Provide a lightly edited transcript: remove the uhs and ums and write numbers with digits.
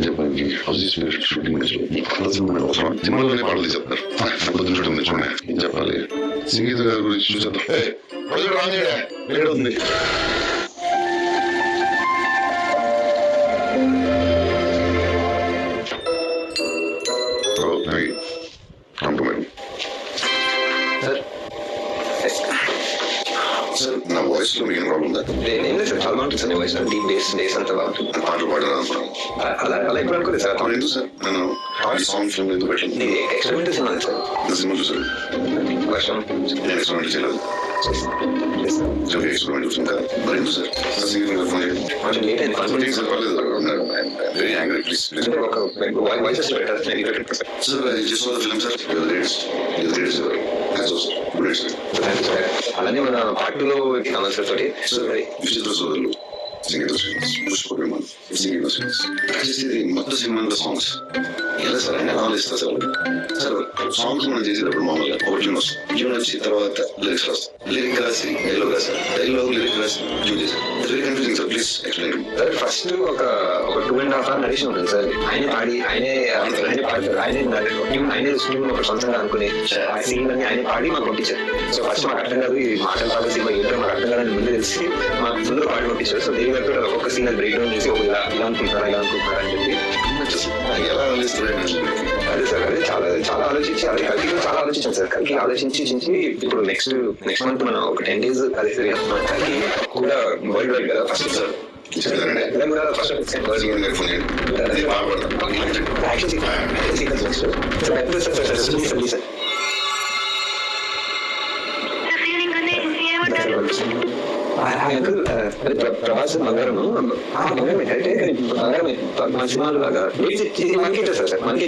చెప్పండి షూటింగ్ సినిమాలోనే పాటలు చెప్తారు పొద్దున షూటింగ్ చూడండి ఏం చెప్పాలి సంగీత గారి గురించి చూసేద్దాం ఉంది సార్ నా వాయిస్ లో మీకు ప్రాబ్లం ఉందా? ఏం లేదు సార్, చాలా బాగుంటుంది సార్. వాయిస్ డీప్ బేస్ అంతా బాగుంటుంది. పాటలు పాడాలి అనుకున్నాను. అలా ఎప్పుడు అనుకోలేదు సార్. ఎందుకు సార్ నేను సాంగ్ ఫిల్మ్ ఎందుకు పెట్టలేదు? ఎక్స్పెరిమెంట్ చేస్తున్నాను సార్. సినిమా చూసారు? వర్షం నేను ఎక్స్పెరిమెంట్ చేయలేదు. ఎక్స్పెరిమెంట్ చూసాను కదా మరి ఎందుకు సార్? సింగింగ్ ఫోన్ చేయండి. కొంచెం లేట్ అయింది. పర్లేదు very angry please voice sir. I just saw the film sir. అలానే మన పార్ట్ టూలో కమల్ సార్ తోటి విచిత్ర సోదరులు సంగీత పుష్ప విమాన్ సంగీత చేసేది మొత్తం సినిమా అంతా సాంగ్స్ ఎలా సార్ ఆయన ఆలోచిస్తా సార్ సాంగ్స్ మనం చేసేటప్పుడు మామూలుగా ఒక ట్యూన్ వస్తుంది ట్యూన్ వచ్చి తర్వాత లిరిక్స్ రాస్తాం లిరిక్ రాసి డైలాగ్ రాస్తారు డైలాగ్ లిరిక్ రాసి ట్యూన్ చేశారు very confusing sir please explain. Sir first ఒక 2.5 hours నరేషన్ ఉంటుంది సార్. ఆయనే పాడి ఆయనే పాడతారు. ఆయనే ఒక సొంతంగా అనుకుని ఆ సీన్ అన్ని ఆయనే పాడి మాకు పంపించారు. సో ఫస్ట్ మాకు అర్థం కాదు ఈ మాటలు పాడే సినిమా ఏంటో మాకు అర్థం కాదని ముందు తెలిసి మాకు ఫుల్ పాడి పంపించారు. సో దేవి గారు ఒక్కొక్క సీన్ బ్రేక్ డౌన్ చేసి ఇలా అనుకుంటారా ఇలా అనుకుంటారా అని చెప్పి ఎలా ఆలోచిస్తారు? అదే సార్ అదే చాలా చాలా ఆలోచించి అదే కలికి చాలా ఆలోచించాను సార్. కలికి ఆలోచించి ఇప్పుడు నెక్స్ట్ మంత్ మనం ఒక 10 days అదే మన కలికి కూడా వరల్డ్ వైడ్ కదా ఫస్ట్ సార్. ప్రవాస బంగారం బంగారమే బంగారమే మన సినిమాలు లాగా మనకి సార్ మనకి